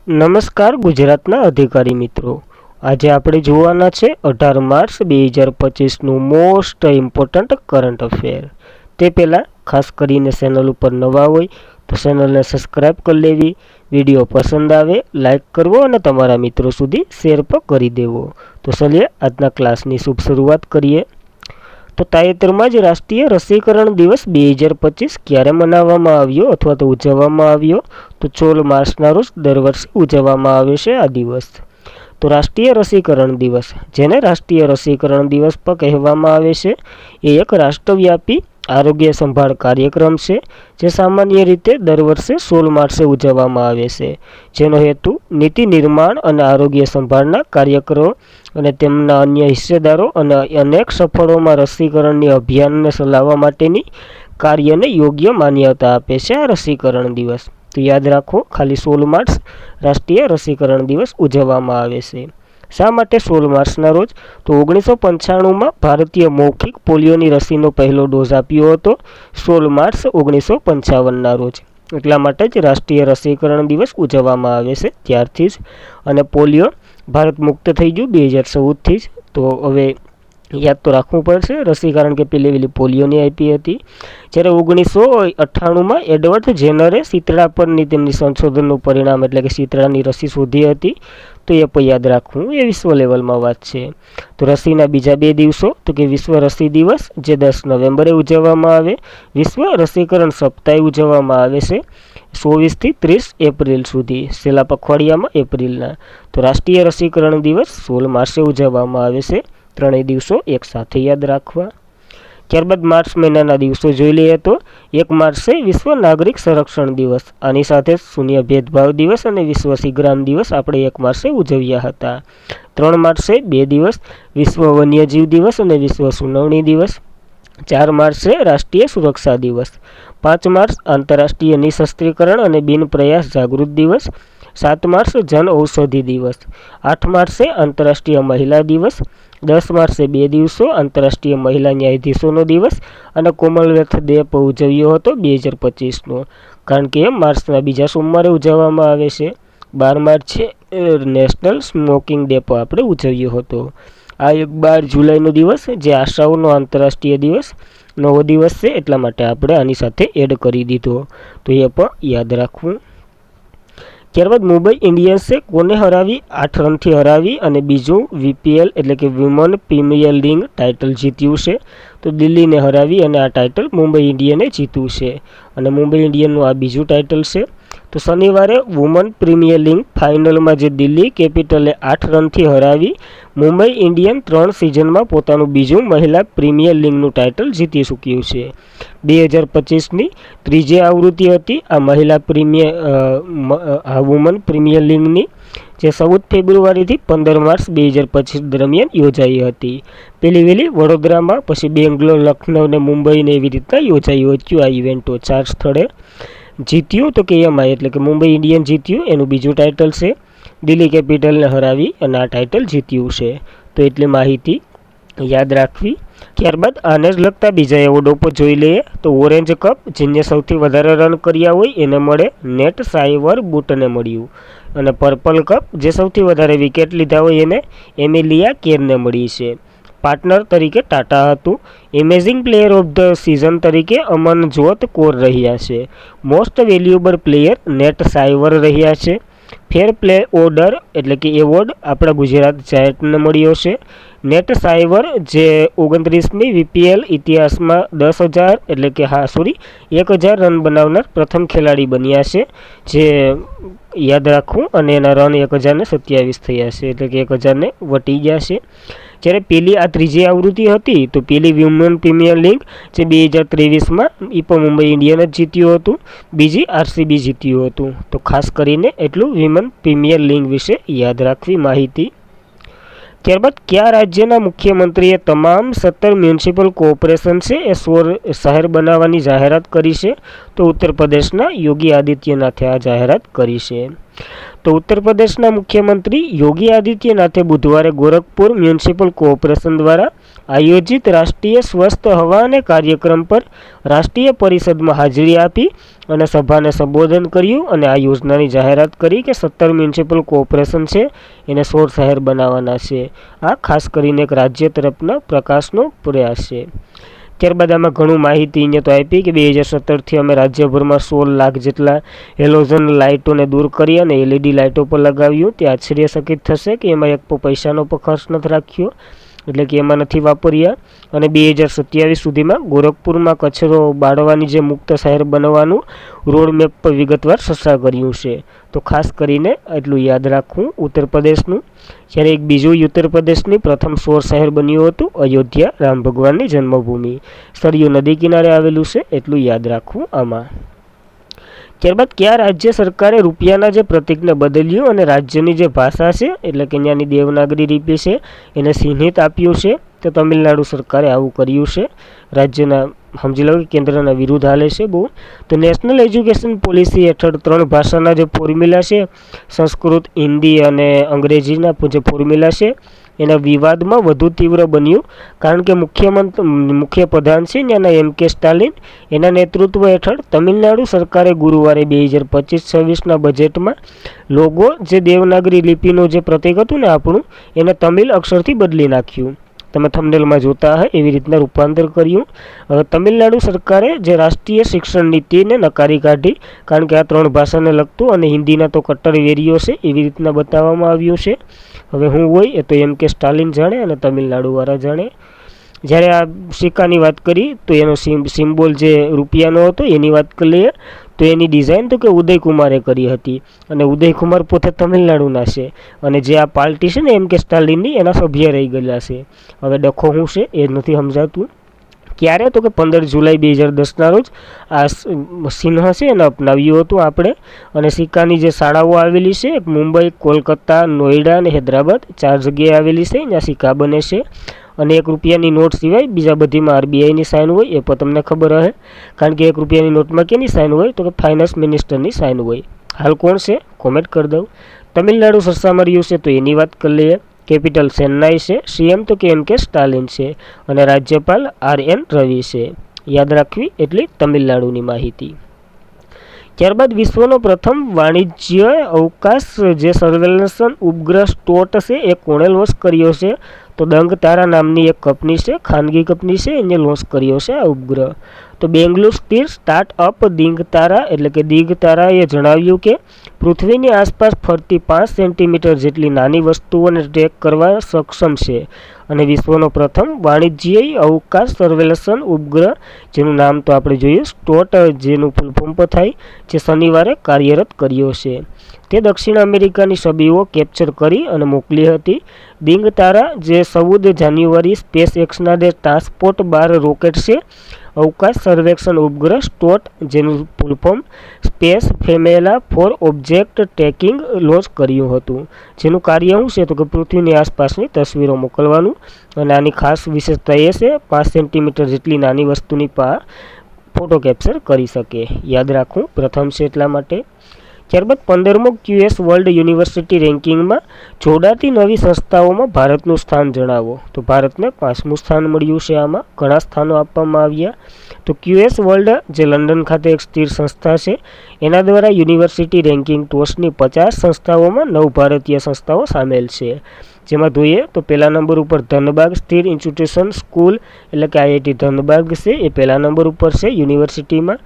નમસ્કાર ગુજરાતના અધિકારી મિત્રો, આજે આપણે જોવાના છે 18 માર્ચ 2025નું મોસ્ટ ઇમ્પોર્ટન્ટ કરંટ અફેર। તે પહેલાં ખાસ કરીને ચેનલ ઉપર નવા હોય તો ચેનલને સબસ્ક્રાઈબ કરી લેવી, વિડીયો પસંદ આવે લાઈક કરવો અને તમારા મિત્રો સુધી શેર પણ કરી દેવો। તો ચલીએ આજના ક્લાસની શુભ શરૂઆત કરીએ। તો તાજેતરમાં જ રાષ્ટ્રીય રસીકરણ દિવસ 2025 ક્યારે મનાવવામાં આવ્યો અથવા તો ઉજવવામાં આવ્યો? તો 16 માર્ચના રોજ દર વર્ષે ઉજવવામાં આવે છે આ દિવસ। તો રાષ્ટ્રીય રસીકરણ દિવસ, જેને રાષ્ટ્રીય રસીકરણ દિવસ પણ કહેવામાં આવે છે, એ એક રાષ્ટ્રવ્યાપી આરોગ્ય સંભાળ કાર્યક્રમ છે જે સામાન્ય રીતે દર વર્ષે 16 માર્ચે ઉજવવામાં આવે છે, જેનો હેતુ નીતિ નિર્માણ અને આરોગ્ય સંભાળના કાર્યકરો અને તેમના અન્ય હિસ્સેદારો અને અનેક સફળોમાં રસીકરણની અભિયાનને ચલાવવા માટેની કાર્યને યોગ્ય માન્યતા આપે છે આ રસીકરણ દિવસ। તો યાદ રાખો, ખાલી 16 માર્ચ રાષ્ટ્રીય રસીકરણ દિવસ ઉજવવામાં આવે છે। શા માટે 16 માર્ચના રોજ? તો 1995માં ભારતીય મૌખિક પોલિયોની રસીનો પહેલો ડોઝ આપ્યો હતો 16 માર્ચ 1955ના રોજ, એટલા માટે જ રાષ્ટ્રીય રસીકરણ દિવસ ઉજવવામાં આવે છે ત્યારથી જ। અને પોલિયો ભારત મુક્ત થઈ ગયું 2014થી જ। તો હવે યાદ તો રાખવું પડશે રસી, કારણ કે પેલી પોલિયોની આપી હતી। જ્યારે 1998માં એડવર્ડ જેનરે શીતળા પરની તેમની સંશોધનનું પરિણામ એટલે કે શીતળાની રસી શોધી હતી, તો એ પણ યાદ રાખવું, એ વિશ્વ લેવલમાં વાત છે। તો રસીના બીજા 2 દિવસો, તો કે વિશ્વ રસી દિવસ જે 10 નવેમ્બરે ઉજવવામાં આવે, વિશ્વ રસીકરણ સપ્તાહ ઉજવવામાં આવે છે 24થી 30 એપ્રિલ સુધી, છેલ્લા પખવાડિયામાં એપ્રિલના। તો રાષ્ટ્રીય રસીકરણ દિવસ 16 માર્ચે ઉજવવામાં આવે છે, ત્રણેય દિવસો એક સાથે યાદ રાખવા। ત્યારબાદ માર્ચ મહિનાના દિવસો જોઈ લઈએ તો 1 માર્ચે વિશ્વ નાગરિક સંરક્ષણ દિવસ, આની સાથે શૂન્ય ભેદભાવ દિવસ અને વિશ્વ સિગ્રામ દિવસ આપણે 1 માર્ચે ઉજવ્યા હતા। 3 માર્ચે 2 દિવસ વિશ્વ વન્યજીવ દિવસ અને વિશ્વ સુનાવણી દિવસ। 4 માર્ચે રાષ્ટ્રીય સુરક્ષા દિવસ। 5 માર્ચ આંતરરાષ્ટ્રીય નિઃશસ્ત્રીકરણ અને બિન પ્રયાસ જાગૃત દિવસ। 7 માર્ચ જન ઔષધિ દિવસ। 8 માર્ચે આંતરરાષ્ટ્રીય મહિલા દિવસ। 10 માર્ચે 2 દિવસો આંતરરાષ્ટ્રીય મહિલા ન્યાયાધીશોનો દિવસ અને કોમનવેલ્થ ડે પણ ઉજવ્યો હતો 2025નો, કારણ કે માર્ચના બીજા સોમવારે ઉજવવામાં આવે છે। 12 માર્ચે નેશનલ સ્મોકિંગ ડે પણ આપણે ઉજવ્યો હતો। આ એક 12 જુલાઈનો દિવસ, જે આશાઓનો આંતરરાષ્ટ્રીય દિવસ નવો દિવસ છે, એટલા માટે આપણે આની સાથે એડ કરી દીધો, તો એ પણ યાદ રાખવું। ત્યારબાદ મુંબઈ ઇન્ડિયન્સે કોને હરાવી? 8 રનથી હરાવી અને બીજું VPL એટલે કે વિમન પ્રીમિયર લીગ ટાઇટલ જીત્યું છે। તો દિલ્હીને હરાવી અને આ ટાઇટલ મુંબઈ ઇન્ડિયને જીત્યું છે, અને મુંબઈ ઇન્ડિયનનું આ બીજું ટાઇટલ છે। તો શનિવારે વુમન પ્રીમિયર લીગ ફાઇનલમાં જે દિલ્હી કેપિટલે 8 રનથી હરાવી મુંબઈ ઇન્ડિયન 3 સિઝનમાં પોતાનું બીજું મહિલા પ્રીમિયર લીગનું ટાઇટલ જીતી ચૂક્યું છે। 2025ની ત્રીજી આવૃત્તિ હતી આ મહિલા વુમન પ્રીમિયર લીગની, જે 14 ફેબ્રુઆરીથી 15 માર્ચ 2025 દરમિયાન યોજાઈ હતી। પેલી વહેલી વડોદરામાં, પછી બેંગ્લોર, લખનઉ ને મુંબઈ ને એવી રીતના યોજાઈ હતી આ ઇવેન્ટો 4 સ્થળે। જીત્યું તો કે એમાં એટલે કે મુંબઈ ઇન્ડિયન જીત્યું, એનું બીજું ટાઇટલ છે। દિલ્હી કેપિટલને હરાવી અને આ ટાઇટલ જીત્યું છે, તો એટલી માહિતી યાદ રાખવી। ત્યારબાદ આને જ લગતા બીજા એવોર્ડો પર જોઈ લઈએ તો ઓરેન્જ કપ, જેને સૌથી વધારે રન કર્યા હોય એને મળે, નેટ સાયવર બુટને મળ્યું। અને પર્પલ કપ, જે સૌથી વધારે વિકેટ લીધા હોય એને એમિલિયા કેરને મળી છે। પાર્ટનર તરીકે ટાટા હતું। Amazing player of the season તરીકે અમનજોત કૌર રહ્યા છે। મોસ્ટ વેલ્યુએબલ પ્લેયર નેટ સાયવર રહ્યા છે। ફેર પ્લે ઓર્ડર એટલે કે એવોર્ડ આપણા ગુજરાત જાયન્ટને મળ્યો છે। નેટ સાયવર જે 29મી VPL ઇતિહાસમાં 10,000 એટલે કે 1000 રન બનાવનાર પ્રથમ ખેલાડી બન્યા છે, જે યાદ રાખવું, અને એના રન 1027 થયા છે, એટલે કે 1000 ને વટી ગયા છે। જ્યારે પેલી આ ત્રીજી આવૃત્તિ હતી તો પેલી વિમેન પ્રીમિયર લીગ જે 2023માં એ પણ મુંબઈ ઇન્ડિયન જ જીત્યું હતું, બીજી RCB જીત્યું હતું। તો ખાસ કરીને એટલું વિમેન પ્રીમિયર લીગ વિશે યાદ રાખવી માહિતી। ત્યારબાદ કયા રાજ્યના મુખ્યમંત્રીએ તમામ 17 મ્યુનિસિપલ કોર્પોરેશન છે એ 16 શહેર બનાવવાની જાહેરાત કરી છે? તો ઉત્તર પ્રદેશના યોગી આદિત્યનાથે આ જાહેરાત કરી છે। તો ઉત્તર પ્રદેશના મુખ્યમંત્રી યોગી આદિત્યનાથે બુધવારે ગોરખપુર મ્યુનિસિપલ કોર્પોરેશન દ્વારા આયોજિત રાષ્ટ્રીય સ્વસ્થ હવા અને કાર્યક્રમ પર રાષ્ટ્રીય પરિષદમાં હાજરી આપી અને સભાને સંબોધન કર્યું અને આ યોજનાની જાહેરાત કરી કે 17 મ્યુનિસિપલ કોર્પોરેશન છે એને 16 શહેર બનાવવાના છે. આ ખાસ કરીને એક રાજ્ય તરફના પ્રકાશનો પ્રયાસ છે. ત્યારબાદ આમાં ઘણું માહિતી અહીંયા તો આપી કે 2017થી અમે રાજ્યભરમાં 16 લાખ જેટલા હેલોજન લાઇટોને દૂર કરી અને LED લાઇટો પર લગાવ્યું. તે આશ્ચર્યચકિત થશે કે એમાં એક પૈસાનો પણ ખર્ચ નથી રાખ્યો, એટલે કે એમાં નથી વાપર્યા. અને 2027 સુધીમાં ગોરખપુરમાં કચરો બાળવાની જે મુક્ત શહેર બનવાનું રોડ મેપ પર વિગતવાર ચર્ચા કર્યું છે. તો ખાસ કરીને એટલું યાદ રાખવું ઉત્તર પ્રદેશનું. જ્યારે એક બીજું ઉત્તર પ્રદેશની પ્રથમ 16 શહેર બન્યું હતું અયોધ્યા, રામ ભગવાનની જન્મભૂમિ, સરયુ નદી કિનારે આવેલું છે, એટલું યાદ રાખવું આમાં. ત્યારબાદ કયા રાજ્ય સરકારે રૂપિયાના જે પ્રતીકને બદલ્યું અને રાજ્યની જે ભાષા છે એટલે કે ત્યાંની દેવનાગરી લિપિ છે એને ચિહ્નિત આપ્યું છે? તો તમિલનાડુ સરકારે આવું કર્યું છે. રાજ્યના સમજી લો કે કેન્દ્રના વિરુદ્ધ હાલે છે બહુ. તો નેશનલ એજ્યુકેશન પોલિસી હેઠળ 3 ભાષાના જે ફોર્મ્યુલા છે, સંસ્કૃત, હિન્દી અને અંગ્રેજીના જે ફોર્મ્યુલા છે એના વિવાદમાં વધુ તીવ્ર બન્યું, કારણ કે મુખ્ય પ્રધાન છે ત્યાંના MK સ્ટાલિન એના નેતૃત્વ હેઠળ તમિલનાડુ સરકારે ગુરુવારે 2025-26ના બજેટમાં લોગો જે દેવનાગરી લિપિનું જે પ્રતીક હતું ને આપણું, એને તમિલ અક્ષરથી બદલી નાખ્યું. તમે થંબનેલમાં જોતા હોય એવી રીતના રૂપાંતર કર્યું. હવે તમિલનાડુ સરકારે જે રાષ્ટ્રીય શિક્ષણ નીતિને નકારી કાઢી, કારણ કે આ 3 ભાષાને લગતું અને હિન્દીના તો કટ્ટર વેરીઓ છે એવી રીતના બતાવવામાં આવ્યું છે. હવે હું હોય એ તો MK સ્ટાલિન જાણે અને તમિલનાડુવાળા જાણે. જ્યારે આ સિક્કાની વાત કરી તો એનો સિમ્બોલ જે રૂપિયાનો હતો એની વાત કરી લઈએ તો એની ડિઝાઇન તો કે ઉદયકુમારે કરી હતી, અને ઉદયકુમાર પોતે તમિલનાડુના છે, અને જે આ પાર્ટી છે ને MK સ્ટાલિનની એના સભ્ય રહી ગયેલા છે. હવે ડખો શું છે એ નથી સમજાતું. ક્યારે? તો કે 15 જુલાઈ 2010ના રોજ આ ચિહ્ન છે એને અપનાવ્યું હતું આપણે. અને સિક્કાની જે શાળાઓ આવેલી છે મુંબઈ, કોલકાતા, નોઈડા અને હૈદરાબાદ 4 જગ્યાએ આવેલી છે, ત્યાં સિક્કા બને છે. અને 1 રૂપિયાની નોટ સિવાય બીજા બધીમાં RBIની સાઇન હોય એ પણ તમને ખબર હશે, કારણ કે 1 રૂપિયાની નોટમાં કેની સાઇન હોય? તો કે ફાઇનાન્સ મિનિસ્ટરની સાઇન હોય. હાલ કોણ છે? કોમેન્ટ કરી દઉં. તમિલનાડુ સરસામાં રહ્યું છે તો એની વાત કરી લઈએ. કેપિટલ ચેન્નાઈ છે, CM તો કે MK સ્ટાલિન છે, અને રાજ્યપાલ RN રવિ છે. યાદ રાખવી એટલી તમિલનાડુની માહિતી. ત્યારબાદ વિશ્વનો પ્રથમ વાણિજ્ય અવકાશ જે સર્વેલન્સ ઉપગ્રહ સ્ટોટ છે એ કોણે લોન્ચ કર્યો છે? તો દંગ તારા નામની એક કંપની છે, ખાનગી કંપની છે, એને લોન્ચ કર્યો છે આ ઉપગ્રહ. તો બેંગ્લુરુ સ્થિત સ્ટાર્ટઅપ દિંગતારા એટલે કે દિગતારાએ જણાવ્યું કે પૃથ્વીની આસપાસ ફરતી 5 સેન્ટીમીટર જેટલી નાની વસ્તુઓને ટ્રેક કરવા સક્ષમ છે, અને વિશ્વનો પ્રથમ વાણિજ્યિક અવકાશ સર્વેલન્સ ઉપગ્રહ જેનું નામ તો આપણે જોયું સ્ટોટ, જેનું ફૂલ ફોર્મ થાય, જે શનિવારે કાર્યરત કર્યો છે. તે દક્ષિણ અમેરિકાની છબીઓ કેપ્ચર કરી અને મોકલી હતી. દિંગતારા જે 14 જાન્યુઆરી સ્પેસએક્સના જે ટ્રાન્સપોર્ટ 12 રોકેટ છે અવકાશ સર્વેક્ષણ ઉપગ્રહ સ્ટોટ, જેનું ફૂલ ફોર્મ સ્પેસ ફેમેલા ફોર ઓબ્જેક્ટ ટ્રેકિંગ લોન્ચ કર્યું હતું. જેનું કાર્ય શું છે? તો કે પૃથ્વીની આસપાસની તસવીરો મોકલવાનું, અને આની ખાસ વિશેષતા એ છે 5 સેન્ટીમીટર જેટલી નાની વસ્તુની ફોટો કેપ્ચર કરી શકે. યાદ રાખવું પ્રથમ છે એટલા માટે. ત્યારબાદ 15મો QS વર્લ્ડ યુનિવર્સિટી રેન્કિંગમાં જોડાતી નવી સંસ્થાઓમાં ભારતનું સ્થાન જણાવો. તો ભારતને 5મું સ્થાન મળ્યું છે. આમાં ઘણા સ્થાનો આપવામાં આવ્યા. તો QS વર્લ્ડ જે લંડન ખાતે એક સ્થિર સંસ્થા છે એના દ્વારા યુનિવર્સિટી રેન્કિંગ ટોચની 50 સંસ્થાઓમાં 9 ભારતીય સંસ્થાઓ સામેલ છે. જેમાં જોઈએ તો પહેલા નંબર ઉપર ધનબાદ સ્થિર ઇન્સ્ટિટ્યુશન સ્કૂલ એટલે કે IIT ધનબાદ છે, એ પહેલા નંબર ઉપર છે યુનિવર્સિટીમાં,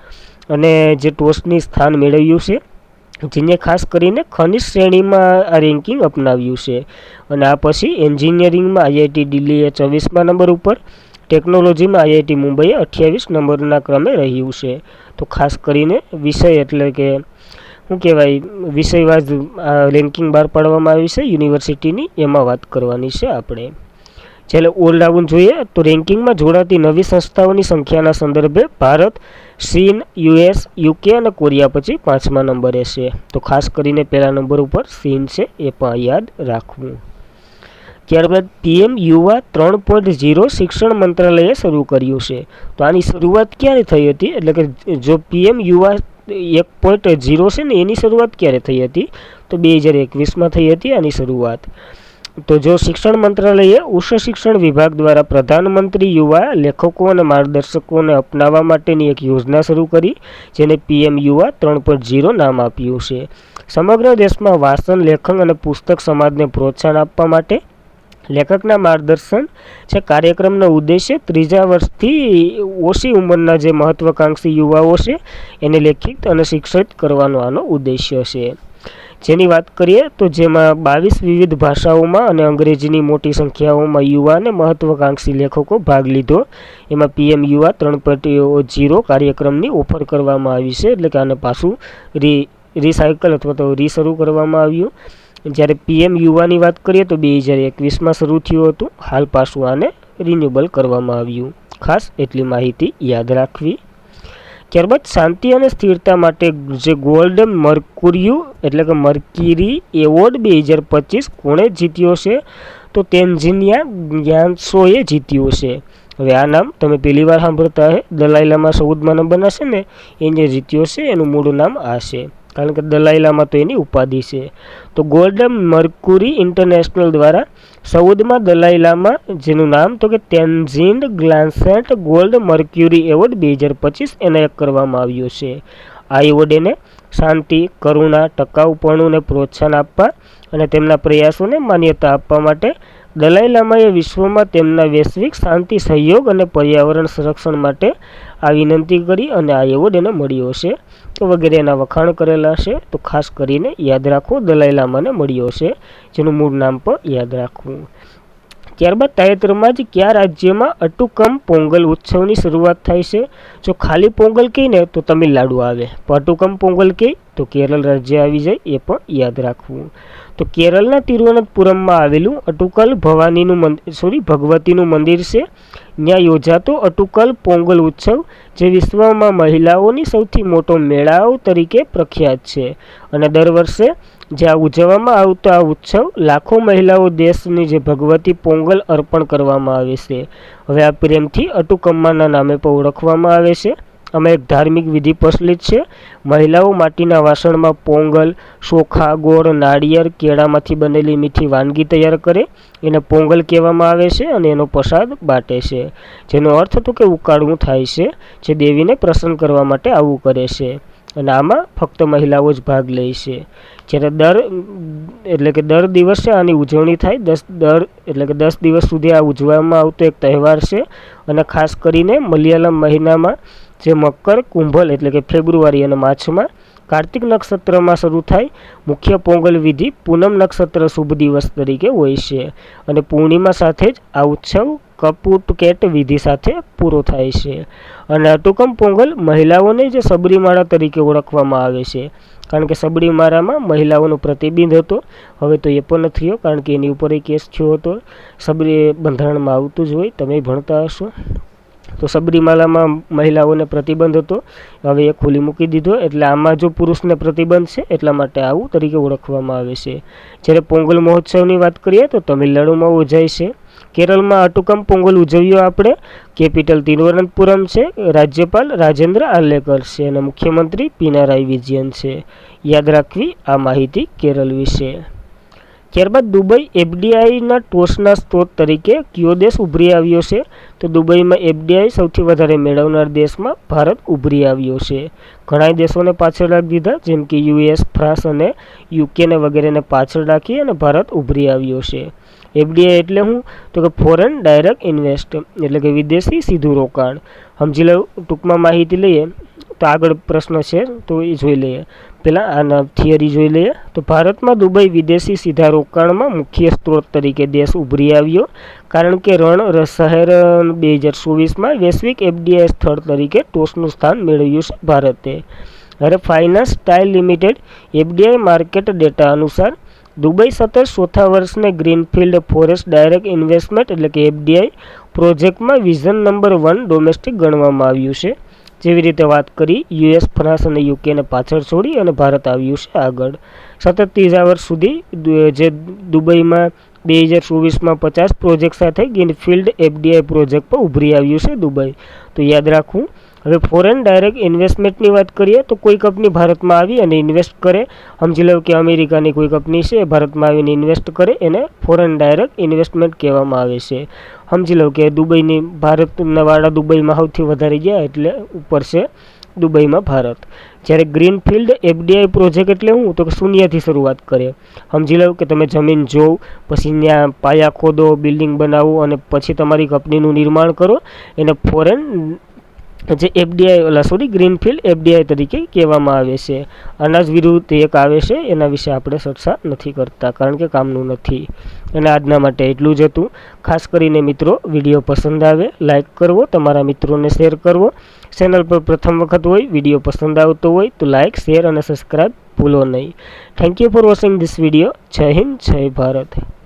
અને જે ટોચની સ્થાન મેળવ્યું છે, જેને ખાસ કરીને ખનિજ શ્રેણીમાં આ રેન્કિંગ અપનાવ્યું છે. અને આ પછી એન્જિનિયરિંગમાં IIT દિલ્હીએ 24મા નંબર ઉપર, ટેકનોલોજીમાં IIT મુંબઈએ 28 નંબરના ક્રમે રહ્યું છે. તો ખાસ કરીને વિષય એટલે કે શું કહેવાય વિષયવાઇઝ રેન્કિંગ બહાર પાડવામાં આવી છે યુનિવર્સિટીની, એમાં વાત કરવાની છે આપણે. જ્યારે ઓલરાઉન્ડ જોઈએ તો રેન્કિંગમાં જોડાતી નવી સંસ્થાઓની સંખ્યાના સંદર્ભે ભારત, ચીન, US, UK અને કોરિયા પછી 5મા નંબરે છે. તો ખાસ કરીને પહેલા નંબર ઉપર ચીન છે, એ પણ યાદ રાખવું. ત્યારબાદ PM યુવા 3.0 શિક્ષણ મંત્રાલયે શરૂ કર્યું છે. તો આની શરૂઆત ક્યારે થઈ હતી? એટલે કે જો PM યુવા 1.0 છે ને એની શરૂઆત ક્યારે થઈ હતી? તો 2021માં થઈ હતી આની શરૂઆત. તો જો શિક્ષણ મંત્રાલયે ઉચ્ચ શિક્ષણ વિભાગ દ્વારા પ્રધાનમંત્રી યુવા લેખકો અને માર્ગદર્શકોને અપનાવવા માટેની એક યોજના શરૂ કરી, જેને PM યુવા 3.0 નામ આપ્યું છે. સમગ્ર દેશમાં વાંચન, લેખન અને પુસ્તક સમાજને પ્રોત્સાહન આપવા માટે લેખકના માર્ગદર્શન છે કાર્યક્રમનો ઉદ્દેશ્ય 3જા વર્ષથી ઓછી ઉંમરના જે મહત્વાકાંક્ષી યુવાઓ છે એને લેખિત અને શિક્ષિત કરવાનો આનો ઉદ્દેશ્ય છે. જેની વાત કરીએ તો જેમાં 22 વિવિધ ભાષાઓમાં અને અંગ્રેજીની મોટી સંખ્યાઓમાં યુવા અને મહત્વાકાંક્ષી લેખકો ભાગ લીધો. એમાં PM યુવા 3.0 કાર્યક્રમની ઓફર કરવામાં આવી છે, એટલે કે આને પાછું રિસાયકલ અથવા તો રીશરૂ કરવામાં આવ્યું. જ્યારે PM યુવાની વાત કરીએ તો 2021માં શરૂ થયું હતું. હાલ પાછું આને રિન્યુએબલ કરવામાં આવ્યું. ખાસ એટલી માહિતી યાદ રાખવી. ત્યારબાદ શાંતિ અને સ્થિરતા માટે જે ગોલ્ડન મર્ક્યુરી એટલે કે મર્ક્યુરી એવોર્ડ 2025 કોણે જીત્યો છે? તો તેન્ઝિનિયા ગ્યાન્ત્સોએ જીત્યો છે. હવે આ નામ તમે પહેલી વાર સાંભળતા હે. દલાઈ લામા 14મા નંબરના છે ને એને જીત્યો છે. એનું મૂળ નામ આ છે, કારણ કે દલાઈ લામા તો એની ઉપાધિ છે. તો ગોલ્ડન મર્ક્યુરી ઇન્ટરનેશનલ દ્વારા 14મા દલાઈ લામા, જેનું નામ તો કે તેન્ઝિન ગ્યાન્ત્સે ગોલ્ડ મર્ક્યુરી એવોર્ડ 2025 એનાયત કરવામાં આવ્યો છે. આ એવોર્ડ એને શાંતિ, કરુણા, ટકાઉપણુંને પ્રોત્સાહન આપવા અને તેમના પ્રયાસોને માન્યતા આપવા માટે દલાઈ લામાએ વિશ્વમાં તેમના વૈશ્વિક શાંતિ, સહયોગ અને પર્યાવરણ સંરક્ષણ માટે આ વિનંતી કરી અને આ એવોર્ડ એને મળ્યો છે. તો વગેરે એના વખાણ કરેલા છે. તો ખાસ કરીને યાદ રાખો દલાઈ લામાને મળ્યો છે, જેનું મૂળ નામ પણ યાદ રાખવું. ત્યારબાદ તાજેતરમાં જ કયા રાજ્યમાં અટુકમ પોંગલ ઉત્સવની શરૂઆત થાય છે? જો ખાલી પોંગલ કહીને તો તમિલનાડુ આવે, પણ અટુકમ પોંગલ કહી તો કેરળ રાજ્ય આવી જાય, એ પણ યાદ રાખવું. તો કેરળના તિરુવનંતપુરમમાં આવેલું અટુકલ ભગવતીનું મંદિર છે. ત્યાં યોજાતો અટુકલ પોંગલ ઉત્સવ જે વિશ્વમાં મહિલાઓની સૌથી મોટો મેળાઓ તરીકે પ્રખ્યાત છે, અને દર વર્ષે જ્યાં ઉજવવામાં આવતો આ ઉત્સવ લાખો મહિલાઓ દેશની જે ભગવતી પોંગલ અર્પણ કરવામાં આવે છે. હવે આ પ્રેમથી અટુકમ્માના નામે પણ ઓળખવામાં આવે છે. આમાં એક ધાર્મિક વિધિ પ્રચલિત છે. મહિલાઓ માટીના વાસણમાં પોંગલ, ચોખા, ગોળ, નાળિયેર, કેળામાંથી બનેલી મીઠી વાનગી તૈયાર કરે. એને પોંગલ કહેવામાં આવે છે અને એનો પ્રસાદ બાટે છે, જેનો અર્થ તો કે ઉકાળવું થાય છે, જે દેવીને પ્રસન્ન કરવા માટે આવું કરે છે. અને આમાં ફક્ત મહિલાઓ જ ભાગ લે છે. જ્યારે દર દિવસે આની ઉજવણી થાય. 10 દિવસ સુધી આ ઉજવવામાં આવતો એક તહેવાર છે. અને ખાસ કરીને મલયાલમ મહિનામાં જે મકર કુંભલ એટલે કે ફેબ્રુઆરી અને માર્ચમાં કાર્તિક નક્ષત્રમાં શરૂ થાય. મુખ્ય પોંગલ વિધિ પૂનમ નક્ષત્ર શુભ દિવસ તરીકે હોય છે, અને પૂર્ણિમા સાથે જ આ ઉત્સવ કપુટકેટ વિધિ સાથે પૂરો થાય છે. અને અટુકમ પોંગલ મહિલાઓને જે સબરીમાળા તરીકે ઓળખવામાં આવે છે, કારણ કે સબરીમાળામાં મહિલાઓનો પ્રતિબંધ હતો. હવે તો એ પણ નથી, કારણ કે એની ઉપર કેસ થયો હતો. સબરી બંધારણમાં આવતું જ હોય, તમે ભણતા હશો. તો સબરીમાલામાં મહિલાઓને પ્રતિબંધ હતો, હવે એ ખુલ્લી મૂકી દીધો. એટલે આમાં જો પુરુષને પ્રતિબંધ છે એટલા માટે આવું તરીકે ઓળખવામાં આવે છે. જ્યારે પોંગલ મહોત્સવની વાત કરીએ તો તમિલનાડુમાં યોજાય છે. કેરળમાં અટુકમ પોંગલ ઉજવ્યો આપણે. કેપિટલ તિરુવનંતપુરમ છે. રાજ્યપાલ રાજેન્દ્ર આર્લેકર છે અને મુખ્યમંત્રી પિનારાઈ વિજયન છે. યાદ રાખવી આ માહિતી કેરળ વિશે. ત્યારબાદ દુબઈ FDIના ટોચના સ્ત્રોત તરીકે કયો દેશ ઉભરી આવ્યો છે? તો દુબઈમાં FDI સૌથી વધારે મેળવનાર દેશમાં ભારત ઉભરી આવ્યો છે. ઘણા દેશોને પાછળ રાખી દીધા, જેમ કે US, ફ્રાન્સ અને UK વગેરેને પાછળ રાખી અને ભારત ઉભરી આવ્યો છે. FDI એટલે શું? તો કે ફોરેન ડાયરેક્ટ ઇન્વેસ્ટ, એટલે કે વિદેશી સીધું રોકાણ. સમજી લો, ટૂંકમાં માહિતી લઈએ તો આગળ પ્રશ્ન છે તો એ જોઈ લઈએ. પહેલાં આના થિયરી જોઈ લઈએ. તો ભારતમાં દુબઈ વિદેશી સીધા રોકાણમાં મુખ્ય સ્ત્રોત તરીકે દેશ ઉભરી આવ્યો, કારણ કે શહેર 2024માં વૈશ્વિક FDI સ્થળ તરીકે ટોચનું સ્થાન મેળવ્યું છે ભારતે. હવે finance tile limited FDI market data અનુસાર દુબઈ સતત ચોથા વર્ષને ગ્રીનફિલ્ડ ફોરેસ્ટ ડાયરેક્ટ ઇન્વેસ્ટમેન્ટ એટલે કે FDI પ્રોજેક્ટમાં વિઝન નંબર 1 ડોમેસ્ટિક ગણવામાં આવ્યું છે. જેવી રીતે વાત કરી, US, ફ્રાન્સ અને UKને પાછળ છોડી અને ભારત આવ્યું છે આગળ. સતત 3 વર્ષ સુધી જે દુબઈમાં 2024માં 50 પ્રોજેક્ટ સાથે ગ્રીનફિલ્ડ FDI પ્રોજેક્ટ પર ઉભરી આવ્યું છે દુબઈ. તો યાદ રાખવું હવે ફોરેન ડાયરેક્ટ ઇન્વેસ્ટમેન્ટની વાત કરીએ તો કોઈ કંપની ભારતમાં આવી અને ઇન્વેસ્ટ કરે, સમજી લો કે અમેરિકાની કોઈ કંપની છે ભારતમાં આવીને ઇન્વેસ્ટ કરે, એને ફોરેન ડાયરેક્ટ ઇન્વેસ્ટમેન્ટ કહેવામાં આવે છે. સમજી લો કે દુબઈની ભારતના વાળા દુબઈમાં સૌથી વધારે ગયા એટલે ઉપર છે દુબઈમાં ભારત. જ્યારે ગ્રીનફિલ્ડ એફડીઆઈ પ્રોજેક્ટ એટલે શું તો કે શૂન્યથી શરૂઆત કરે. સમજી લો કે તમે જમીન જોવ, પછી ત્યાં પાયા ખોદો, બિલ્ડિંગ બનાવો અને પછી તમારી કંપનીનું નિર્માણ કરો, એને ફોરેન જે એફડીઆઈ ગ્રીનફિલ્ડ એફડીઆઈ તરીકે કહેવામાં આવે છે. આના જ વિરુદ્ધ એક આવે છે, એના વિશે આપણે ચર્ચા નથી કરતા કારણ કે કામનું નથી. અને આજના માટે એટલું જ હતું. ખાસ કરીને મિત્રો વિડીયો પસંદ આવે લાઇક કરવો, તમારા મિત્રોને શેર કરવો. ચેનલ પર પ્રથમ વખત હોય, વિડીયો પસંદ આવતો હોય તો લાઇક, શેર અને સબસ્ક્રાઈબ ભૂલો નહીં. Thank you for watching this video. જય હિન્દ, જય ભારત.